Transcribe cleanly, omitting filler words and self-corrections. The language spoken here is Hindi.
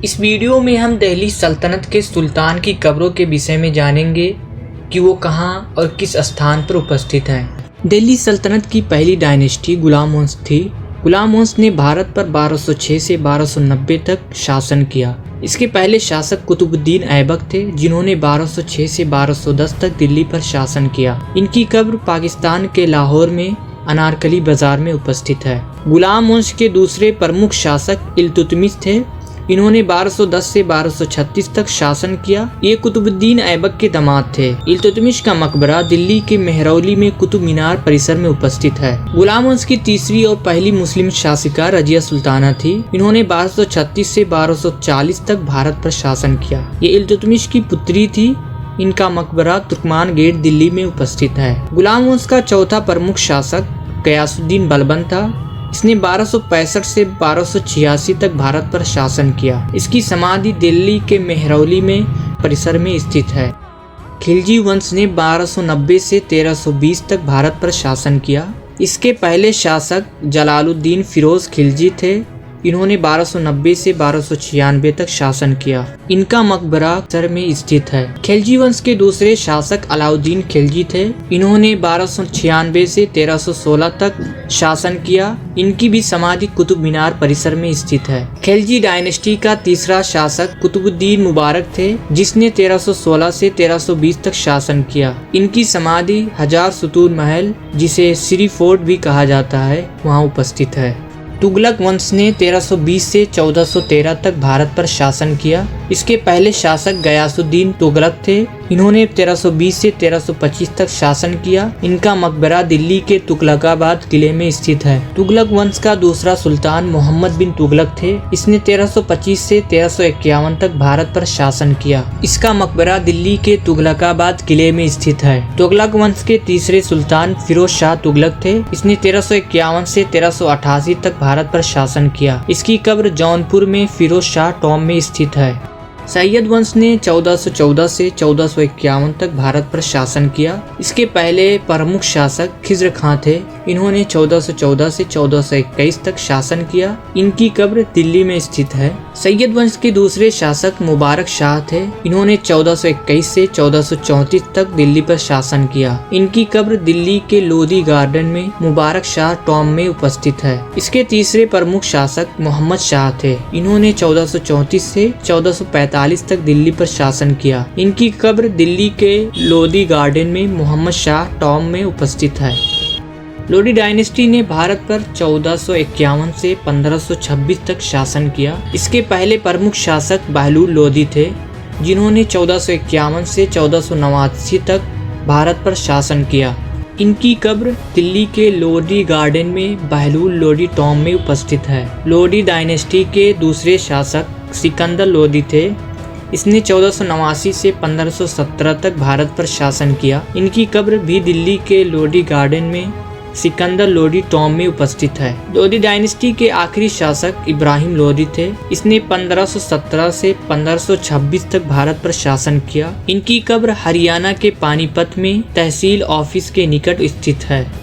इस वीडियो में हम दिल्ली सल्तनत के सुल्तान की कब्रों के विषय में जानेंगे कि वो कहाँ और किस स्थान पर उपस्थित हैं। दिल्ली सल्तनत की पहली डायनेस्टी गुलाम वंश थी। गुलाम वंश ने भारत पर 1206 से 1290 तक शासन किया। इसके पहले शासक कुतुबुद्दीन ऐबक थे, जिन्होंने 1206 से 1210 तक दिल्ली पर शासन किया। इनकी कब्र पाकिस्तान के लाहौर में अनारकली बाजार में उपस्थित है। गुलाम वंश के दूसरे प्रमुख शासक इल्तुतमिश थे। इन्होंने 1210 से 1236 तक शासन किया। ये कुतुबुद्दीन ऐबक के दामाद थे। इल्तुतमिश का मकबरा दिल्ली के मेहरौली में कुतुब मीनार परिसर में उपस्थित है। गुलाम वंश की तीसरी और पहली मुस्लिम शासिका रजिया सुल्ताना थी। इन्होंने 1236 से 1240 तक भारत पर शासन किया। ये इल्तुतमिश की पुत्री थी। इनका मकबरा तुर्कमान गेट दिल्ली में उपस्थित है। गुलाम वंश का चौथा प्रमुख शासक गयासुद्दीन बलबन था। इसने 1265 से 1286 तक भारत पर शासन किया। इसकी समाधि दिल्ली के मेहरौली में परिसर में स्थित है। खिलजी वंश ने 1290 से 1320 तक भारत पर शासन किया। इसके पहले शासक जलालुद्दीन फिरोज खिलजी थे। इन्होंने 1290 से 1296 तक शासन किया। इनका मकबरा सर में स्थित है। खिलजी वंश के दूसरे शासक अलाउद्दीन खिलजी थे। इन्होंने 1296 से 1316 तक शासन किया। इनकी भी समाधि कुतुब मीनार परिसर में स्थित है। खिलजी डायनेस्टी का तीसरा शासक कुतुबुद्दीन मुबारक थे, जिसने 1316 से 1320 तक शासन किया। इनकी समाधि हजार सुतून महल, जिसे श्री फोर्ट भी कहा जाता है, वहाँ उपस्थित है। तुगलक वंश ने 1320 से 1413 तक भारत पर शासन किया। इसके पहले शासक गयासुद्दीन तुगलक थे। इन्होंने 1320 से 1325 तक शासन किया। इनका मकबरा दिल्ली के तुगलकाबाद किले में स्थित है। तुगलक वंश का दूसरा सुल्तान मोहम्मद बिन तुगलक थे। इसने 1325 से 1351 तक भारत पर शासन किया। इसका मकबरा दिल्ली के तुगलकाबाद किले में स्थित है। तुगलक वंश के तीसरे सुल्तान फिरोज शाह तुगलक थे। इसने 1351 से 1388 तक भारत पर शासन किया। इसकी कब्र जौनपुर में फिरोज शाह टॉम में स्थित है। सैयद वंश ने 1414 से 1451 तक भारत पर शासन किया। इसके पहले प्रमुख शासक खिज्र खां थे। इन्होंने 1414 से 1421 तक शासन किया। इनकी कब्र दिल्ली में स्थित है। सैयद वंश के दूसरे शासक मुबारक शाह थे। इन्होंने 1421 से 1434 तक दिल्ली पर शासन किया। इनकी कब्र दिल्ली के लोधी गार्डन में मुबारक शाह टॉम में उपस्थित है। इसके तीसरे प्रमुख शासक मोहम्मद शाह थे। इन्होंने 1434 से 1445 तक दिल्ली पर शासन किया। इनकी कब्र दिल्ली के लोधी गार्डन में मोहम्मद शाह टॉम में उपस्थित है। लोधी डायनेस्टी ने भारत पर 1451 से 1526 तक शासन किया। इसके पहले प्रमुख शासक बहलूल लोधी थे, जिन्होंने 1451 से 1489 तक भारत पर शासन किया। इनकी कब्र दिल्ली के लोधी गार्डन में बहलूल लोधी टॉम में उपस्थित है। लोधी डायनेस्टी के दूसरे शासक सिकंदर लोधी थे। इसने 1489 से 1517 तक भारत पर शासन किया। इनकी कब्र भी दिल्ली के लोधी गार्डन में सिकंदर लोधी टॉम में उपस्थित है। लोधी डायनेस्टी के आखिरी शासक इब्राहिम लोधी थे। इसने 1517 से 1526 तक भारत पर शासन किया। इनकी कब्र हरियाणा के पानीपत में तहसील ऑफिस के निकट स्थित है।